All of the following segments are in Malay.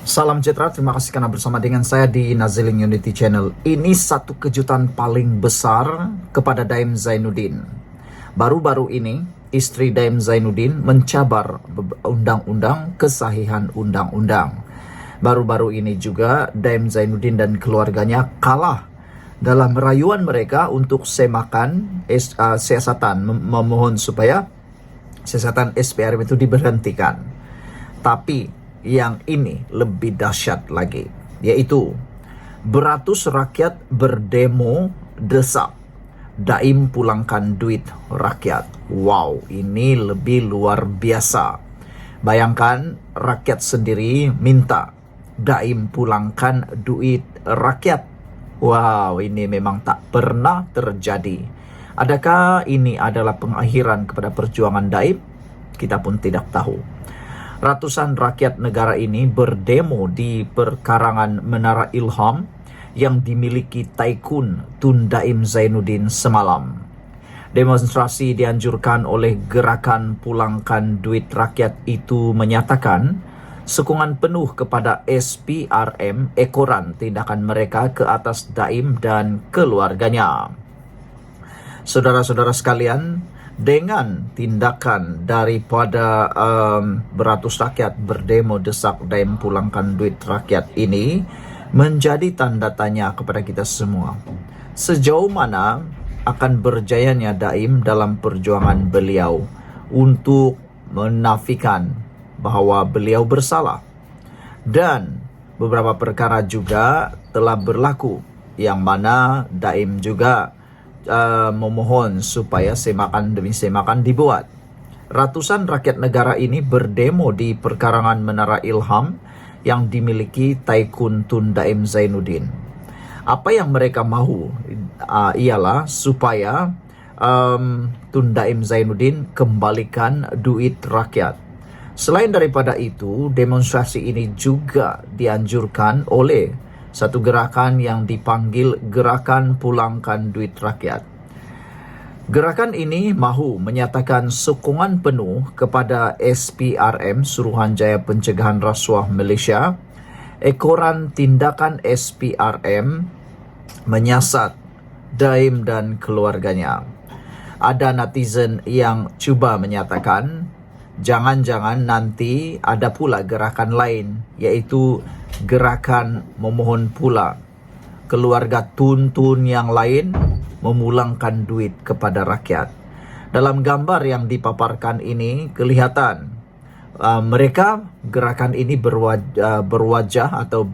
Salam sejahtera, terima kasih karena bersama dengan saya di Nazilin Unity Channel. Ini satu kejutan paling besar kepada Daim Zainuddin. Baru-baru ini, istri Daim Zainuddin mencabar undang-undang, kesahihan undang-undang. Baru-baru ini juga Daim Zainuddin dan keluarganya kalah dalam rayuan mereka untuk semakan siasatan, memohon supaya siasatan SPRM itu diberhentikan. Tapi yang ini lebih dahsyat lagi, yaitu beratus rakyat berdemo desak Daim pulangkan duit rakyat. Wow, ini lebih luar biasa. Bayangkan rakyat sendiri minta Daim pulangkan duit rakyat. Wow, ini memang tak pernah terjadi. Adakah ini adalah pengakhiran kepada perjuangan Daim? Kita pun tidak tahu. Ratusan rakyat negara ini berdemo di perkarangan Menara Ilham yang dimiliki Tycoon Tun Daim Zainuddin semalam. Demonstrasi dianjurkan oleh Gerakan Pulangkan Duit Rakyat itu menyatakan sokongan penuh kepada SPRM ekoran tindakan mereka ke atas Daim dan keluarganya. Saudara-saudara sekalian, dengan tindakan daripada beratus rakyat berdemo desak Daim pulangkan duit rakyat ini menjadi tanda tanya kepada kita semua. Sejauh mana akan berjayanya Daim dalam perjuangan beliau untuk menafikan bahwa beliau bersalah. Dan beberapa perkara juga telah berlaku yang mana Daim juga memohon supaya semakan demi semakan dibuat. Ratusan rakyat negara ini berdemo di perkarangan Menara Ilham yang dimiliki Tycoon Tun Daim Zainuddin. Apa yang mereka mahu ialah supaya Tun Daim Zainuddin kembalikan duit rakyat. Selain daripada itu, demonstrasi ini juga dianjurkan oleh satu gerakan yang dipanggil Gerakan Pulangkan Duit Rakyat. Gerakan ini mahu menyatakan sokongan penuh kepada SPRM, Suruhanjaya Pencegahan Rasuah Malaysia. Ekoran tindakan SPRM menyasar Daim dan keluarganya. Ada netizen yang cuba menyatakan jangan-jangan nanti ada pula gerakan lain, yaitu gerakan memohon pula keluarga Tun yang lain memulangkan duit kepada rakyat. Dalam gambar yang dipaparkan ini kelihatan mereka gerakan ini berwajah atau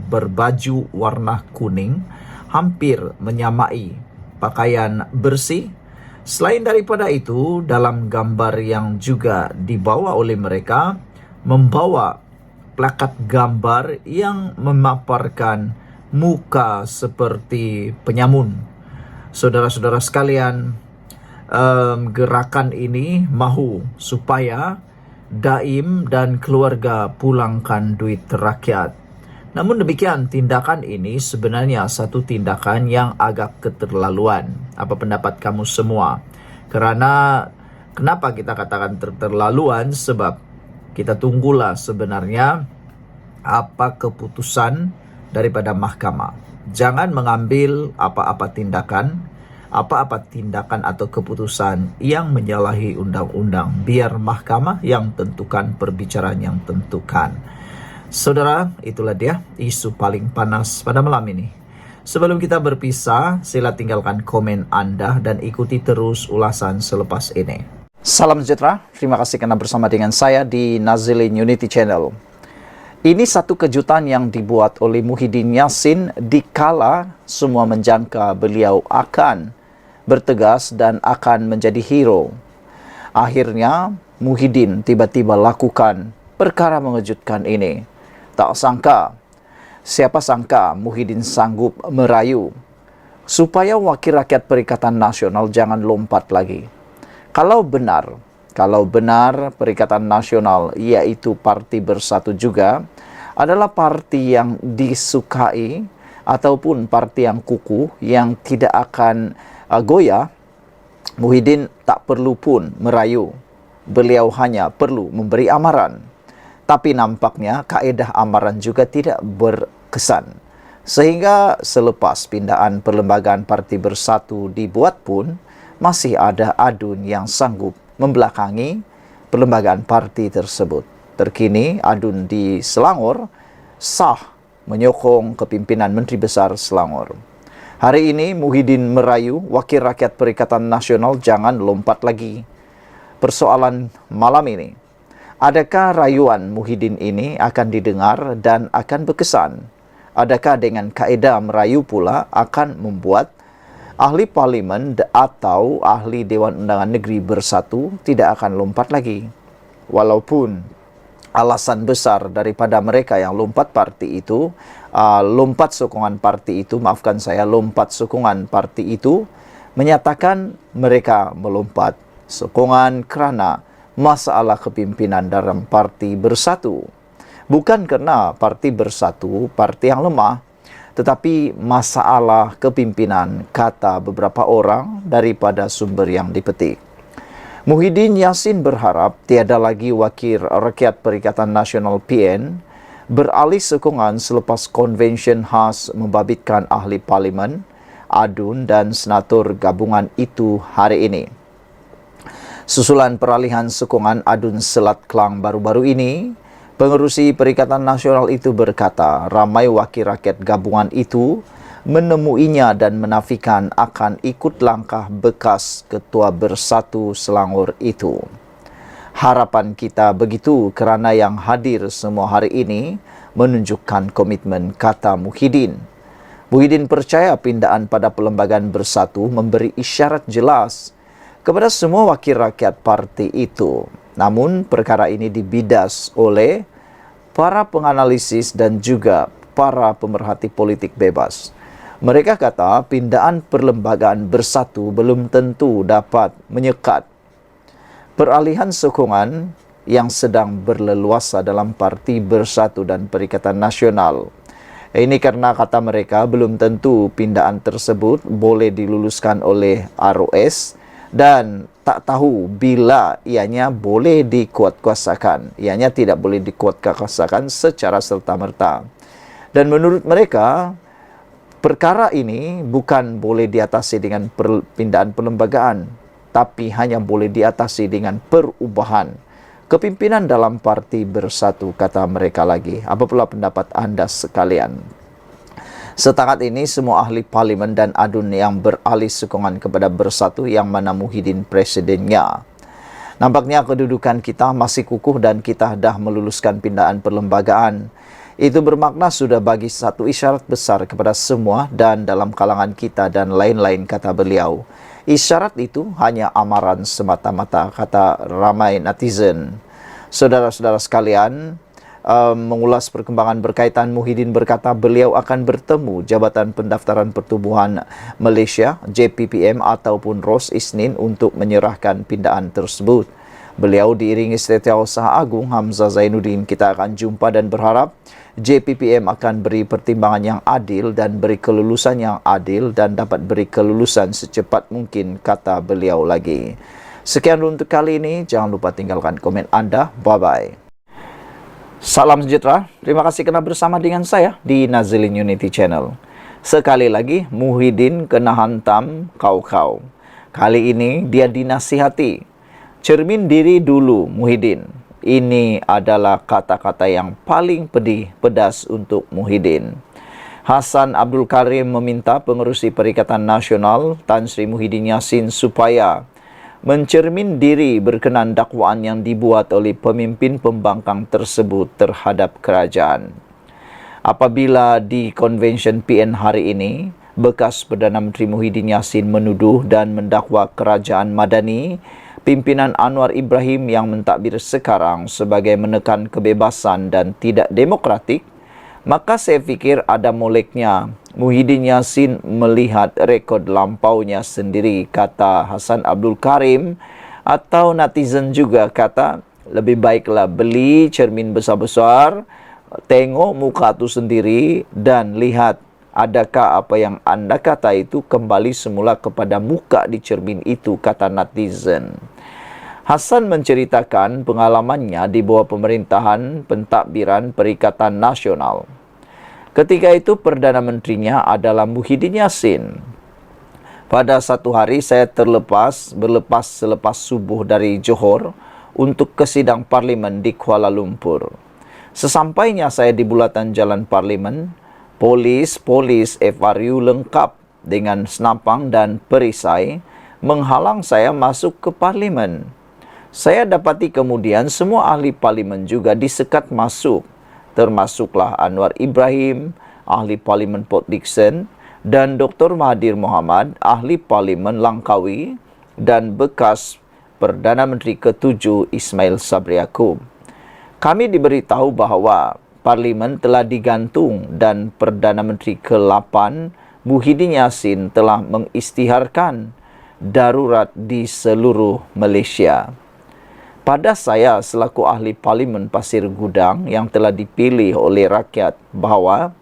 berbaju warna kuning, hampir menyamai pakaian bersih. Selain daripada itu, dalam gambar yang juga dibawa oleh mereka membawa plakat gambar yang memaparkan muka seperti penyamun. Saudara-saudara sekalian, gerakan ini mahu supaya Daim dan keluarga pulangkan duit rakyat. Namun demikian, tindakan ini sebenarnya satu tindakan yang agak keterlaluan. Apa pendapat kamu semua? Karena kenapa kita katakan keterlaluan? Sebab kita tunggulah sebenarnya apa keputusan daripada mahkamah. Jangan mengambil apa-apa tindakan atau keputusan yang menyalahi undang-undang. Biar mahkamah yang tentukan, perbicaraan yang tentukan. Saudara, itulah dia isu paling panas pada malam ini. Sebelum kita berpisah, sila tinggalkan komen Anda dan ikuti terus ulasan selepas ini. Salam sejahtera, terima kasih karena bersama dengan saya di Nazilin Unity Channel. Ini satu kejutan yang dibuat oleh Muhyiddin Yassin dikala semua menjangka beliau akan bertegas dan akan menjadi hero. Akhirnya Muhyiddin tiba-tiba lakukan perkara mengejutkan ini. Tak sangka, siapa sangka Muhyiddin sanggup merayu supaya Wakil Rakyat Perikatan Nasional jangan lompat lagi. Kalau benar Perikatan Nasional, yaitu Parti Bersatu juga, adalah parti yang disukai ataupun parti yang kukuh, yang tidak akan goyah, Muhyiddin tak perlu pun merayu. Beliau hanya perlu memberi amaran. Tapi nampaknya kaedah amaran juga tidak berkesan. Sehingga selepas pindahan perlembagaan Parti Bersatu dibuat pun, masih ada adun yang sanggup membelakangi perlembagaan parti tersebut. Terkini, adun di Selangor sah menyokong kepimpinan Menteri Besar Selangor. Hari ini, Muhyiddin merayu Wakil Rakyat Perikatan Nasional jangan lompat lagi. Persoalan malam ini, adakah rayuan Muhyiddin ini akan didengar dan akan berkesan? Adakah dengan kaedah merayu pula akan membuat ahli parlimen atau ahli Dewan Undangan Negeri Bersatu tidak akan lompat lagi? Walaupun alasan besar daripada mereka yang lompat parti itu, lompat sokongan parti itu menyatakan mereka melompat sokongan kerana masalah kepimpinan dalam Parti Bersatu. Bukan kerana Parti Bersatu parti yang lemah, tetapi masalah kepimpinan, kata beberapa orang daripada sumber yang dipetik. Muhyiddin Yassin berharap tiada lagi Wakil Rakyat Perikatan Nasional PN beralih sokongan selepas konvensyen khas membabitkan ahli parlimen, adun dan senator gabungan itu hari ini. Susulan peralihan sokongan adun Selat Kelang baru-baru ini, pengerusi Perikatan Nasional itu berkata ramai wakil rakyat gabungan itu menemuinya dan menafikan akan ikut langkah bekas Ketua Bersatu Selangor itu. Harapan kita begitu kerana yang hadir semua hari ini menunjukkan komitmen, kata Muhyiddin. Muhyiddin percaya pindahan pada Perlembagaan Bersatu memberi isyarat jelas kepada semua wakil rakyat parti itu. Namun perkara ini dibidas oleh para penganalisis dan juga para pemerhati politik bebas. Mereka kata pindahan Perlembagaan Bersatu belum tentu dapat menyekat peralihan sokongan yang sedang berleluasa dalam Parti Bersatu dan Perikatan Nasional. Ini karena kata mereka belum tentu pindahan tersebut boleh diluluskan oleh ROS dan tak tahu bila ianya boleh dikuatkuasakan. Ianya tidak boleh dikuatkuasakan secara serta-merta. Dan menurut mereka, perkara ini bukan boleh diatasi dengan pindahan perlembagaan, tapi hanya boleh diatasi dengan perubahan kepimpinan dalam Parti Bersatu, kata mereka lagi. Apa pula pendapat anda sekalian? Setakat ini, semua ahli parlimen dan adun yang beralih sokongan kepada Bersatu yang mana Muhyiddin presidennya. Nampaknya kedudukan kita masih kukuh dan kita dah meluluskan pindahan perlembagaan. Itu bermakna sudah bagi satu isyarat besar kepada semua dan dalam kalangan kita dan lain-lain, kata beliau. Isyarat itu hanya amaran semata-mata, kata ramai netizen. Saudara-saudara sekalian, mengulas perkembangan berkaitan, Muhyiddin berkata beliau akan bertemu Jabatan Pendaftaran Pertubuhan Malaysia JPPM ataupun ROS Isnin untuk menyerahkan pindahan tersebut. Beliau diiringi Setiausaha Agung Hamzah Zainuddin. Kita akan jumpa dan berharap JPPM akan beri pertimbangan yang adil dan beri kelulusan yang adil dan dapat beri kelulusan secepat mungkin, kata beliau lagi. Sekian untuk kali ini. Jangan lupa tinggalkan komen anda. Bye-bye. Salam sejahtera, terima kasih kerana bersama dengan saya di Nazilin Unity Channel. Sekali lagi, Muhyiddin kena hantam kau-kau. Kali ini dia dinasihati. Cermin diri dulu Muhyiddin. Ini adalah kata-kata yang paling pedas untuk Muhyiddin. Hassan Abdul Karim meminta pengerusi Perikatan Nasional Tan Sri Muhyiddin Yassin supaya mencermin diri berkenan dakwaan yang dibuat oleh pemimpin pembangkang tersebut terhadap kerajaan. Apabila di konvensyen PN hari ini, bekas Perdana Menteri Muhyiddin Yassin menuduh dan mendakwa kerajaan Madani, pimpinan Anwar Ibrahim yang mentadbir sekarang sebagai menekan kebebasan dan tidak demokratik, maka saya fikir ada moleknya Muhyiddin Yassin melihat rekod lampaunya sendiri, kata Hassan Abdul Karim. Atau netizen juga kata, lebih baiklah beli cermin besar-besar, tengok muka tu sendiri dan lihat adakah apa yang anda kata itu kembali semula kepada muka di cermin itu, kata netizen. Hasan menceritakan pengalamannya di bawah pemerintahan pentadbiran Perikatan Nasional. Ketika itu Perdana Menterinya adalah Muhyiddin Yassin. Pada satu hari saya berlepas selepas subuh dari Johor untuk ke sidang parlimen di Kuala Lumpur. Sesampainya saya di bulatan jalan parlimen, polis FRU lengkap dengan senapang dan perisai menghalang saya masuk ke parlimen. Saya dapati kemudian semua ahli parlimen juga disekat masuk, termasuklah Anwar Ibrahim, ahli parlimen Port Dickson, dan Dr. Mahathir Mohamad, ahli parlimen Langkawi, dan bekas Perdana Menteri ke-7 Ismail Sabri Yaakob. Kami diberitahu bahawa parlimen telah digantung dan Perdana Menteri ke-8 Muhyiddin Yassin telah mengisytiharkan darurat di seluruh Malaysia. Pada saya selaku ahli parlimen Pasir Gudang yang telah dipilih oleh rakyat bahawa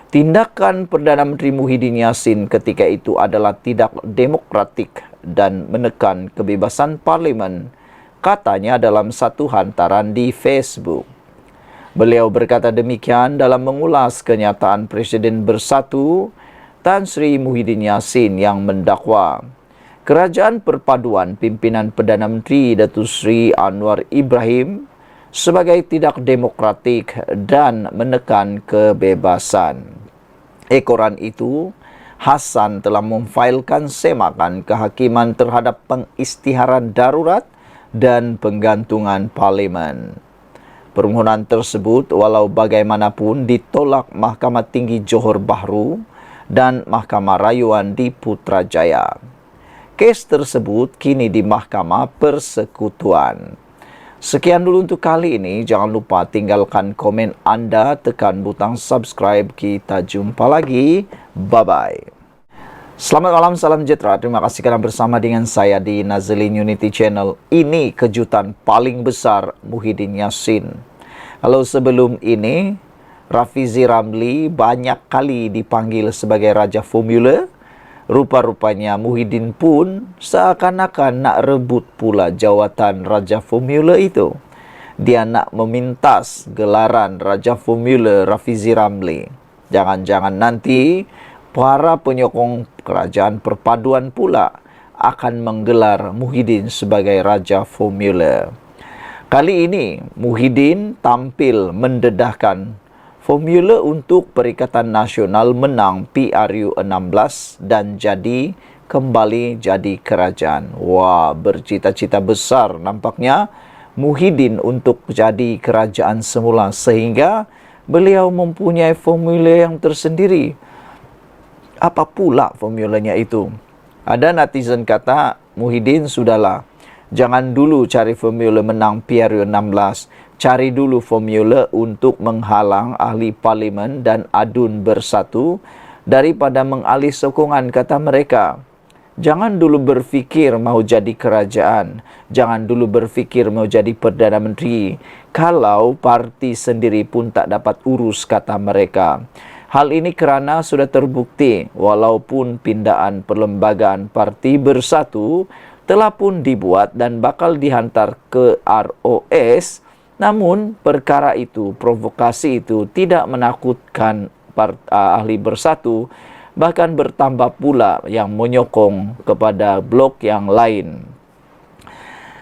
tindakan Perdana Menteri Muhyiddin Yassin ketika itu adalah tidak demokratik dan menekan kebebasan parlimen, katanya dalam satu hantaran di Facebook. Beliau berkata demikian dalam mengulas kenyataan Presiden Bersatu Tan Sri Muhyiddin Yassin yang mendakwa Kerajaan Perpaduan pimpinan Perdana Menteri Datuk Seri Anwar Ibrahim sebagai tidak demokratik dan menekan kebebasan. Ekoran itu, Hasan telah memfailkan semakan kehakiman terhadap pengisytiharan darurat dan penggantungan parlimen. Permohonan tersebut walau bagaimanapun ditolak Mahkamah Tinggi Johor Bahru dan Mahkamah Rayuan di Putrajaya. Kes tersebut kini di Mahkamah Persekutuan. Sekian dulu untuk kali ini. Jangan lupa tinggalkan komen anda, tekan butang subscribe. Kita jumpa lagi. Bye-bye. Selamat malam, salam sejahtera. Terima kasih kerana bersama dengan saya di Nazlin Unity Channel. Ini kejutan paling besar Muhyiddin Yassin. Kalau sebelum ini, Rafizi Ramli banyak kali dipanggil sebagai Raja Formula. Rupa-rupanya Muhyiddin pun seakan-akan nak rebut pula jawatan Raja Formula itu. Dia nak memintas gelaran Raja Formula Rafizi Ramli. Jangan-jangan nanti para penyokong Kerajaan Perpaduan pula akan menggelar Muhyiddin sebagai Raja Formula. Kali ini Muhyiddin tampil mendedahkan formula untuk Perikatan Nasional menang PRU 16 dan kembali jadi kerajaan. Wah, bercita-cita besar nampaknya Muhyiddin untuk jadi kerajaan semula sehingga beliau mempunyai formula yang tersendiri. Apa pula formulanya itu? Ada netizen kata, Muhyiddin sudahlah, jangan dulu cari formula menang PRU 16. Cari dulu formula untuk menghalang ahli parlimen dan adun bersatu daripada mengalih sokongan, kata mereka. Jangan dulu berfikir mau jadi kerajaan. Jangan dulu berfikir mau jadi Perdana Menteri. Kalau parti sendiri pun tak dapat urus, kata mereka. Hal ini kerana sudah terbukti walaupun pindaan perlembagaan Parti Bersatu telah pun dibuat dan bakal dihantar ke ROS. Namun perkara itu, provokasi itu tidak menakutkan ahli Bersatu, bahkan bertambah pula yang menyokong kepada blok yang lain.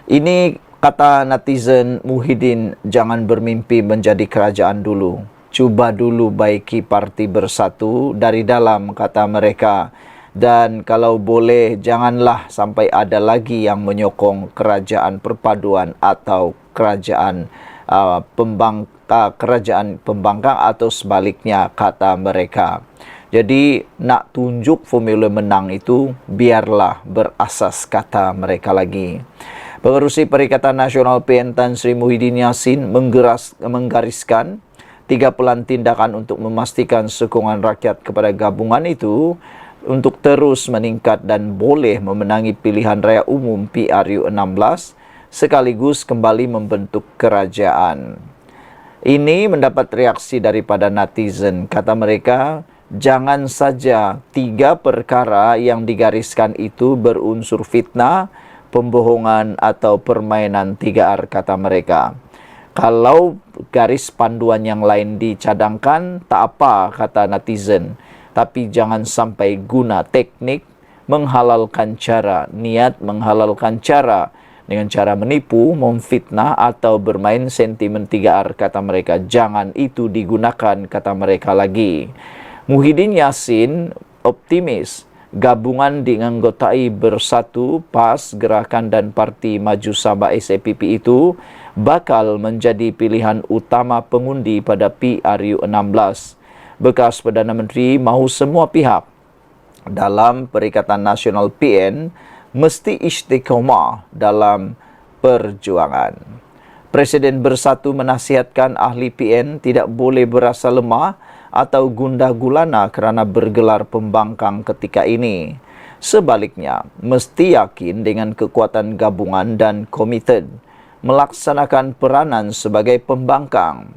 Ini kata netizen Muhyiddin, jangan bermimpi menjadi kerajaan dulu. Cuba dulu baiki Parti Bersatu dari dalam, kata mereka. Dan kalau boleh, janganlah sampai ada lagi yang menyokong Kerajaan Perpaduan atau kerajaan pembangkang atau sebaliknya, kata mereka. Jadi nak tunjuk formula menang itu biarlah berasas, kata mereka lagi. Pengerusi Perikatan Nasional PN Tan Sri Muhyiddin Yassin menggariskan 3 pelan tindakan untuk memastikan sokongan rakyat kepada gabungan itu untuk terus meningkat dan boleh memenangi pilihan raya umum PRU 16 sekaligus kembali membentuk kerajaan. Ini mendapat reaksi daripada netizen. Kata mereka, jangan saja 3 perkara yang digariskan itu berunsur fitnah, pembohongan atau permainan 3R, kata mereka. Kalau garis panduan yang lain dicadangkan, tak apa, kata netizen. Tapi jangan sampai guna teknik menghalalkan cara, niat menghalalkan cara, dengan cara menipu, memfitnah atau bermain sentimen 3R, kata mereka. Jangan itu digunakan, kata mereka lagi. Muhyiddin Yassin optimis gabungan dianggotai Bersatu, PAS, Gerakan dan Parti Maju Sabah SAPP itu bakal menjadi pilihan utama pengundi pada PRU 16. Bekas Perdana Menteri mahu semua pihak dalam Perikatan Nasional PN mesti istiqomah dalam perjuangan. Presiden Bersatu menasihatkan ahli PN tidak boleh berasa lemah atau gundah gulana kerana bergelar pembangkang ketika ini. Sebaliknya, mesti yakin dengan kekuatan gabungan dan komited melaksanakan peranan sebagai pembangkang.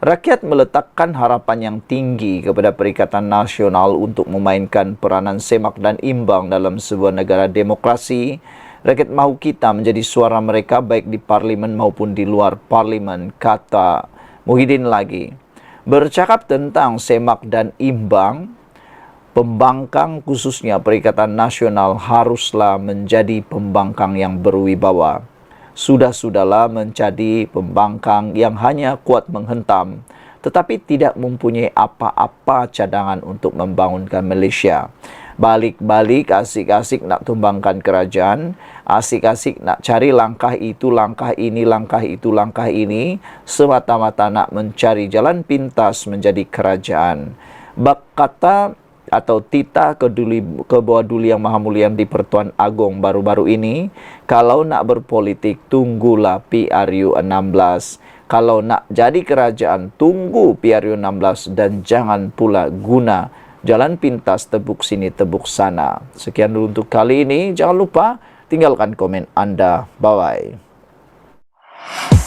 Rakyat meletakkan harapan yang tinggi kepada Perikatan Nasional untuk memainkan peranan semak dan imbang dalam sebuah negara demokrasi. Rakyat mahu kita menjadi suara mereka baik di parlimen maupun di luar parlimen, kata Muhyiddin lagi. Bercakap tentang semak dan imbang, pembangkang khususnya Perikatan Nasional haruslah menjadi pembangkang yang berwibawa. Sudah-sudahlah menjadi pembangkang yang hanya kuat menghentam, tetapi tidak mempunyai apa-apa cadangan untuk membangunkan Malaysia. Balik-balik asik-asik nak tumbangkan kerajaan, asik-asik nak cari langkah itu, langkah ini, langkah itu, langkah ini, semata-mata nak mencari jalan pintas menjadi kerajaan. Bak kata atau titah Ketua Duli Yang Maha Mulia di Pertuan Agong baru-baru ini, kalau nak berpolitik, tunggulah PRU 16. Kalau nak jadi kerajaan, tunggu PRU 16 dan jangan pula guna jalan pintas tebuk sini tebuk sana. Sekian dulu untuk kali ini. Jangan lupa tinggalkan komen Anda. Bye-bye.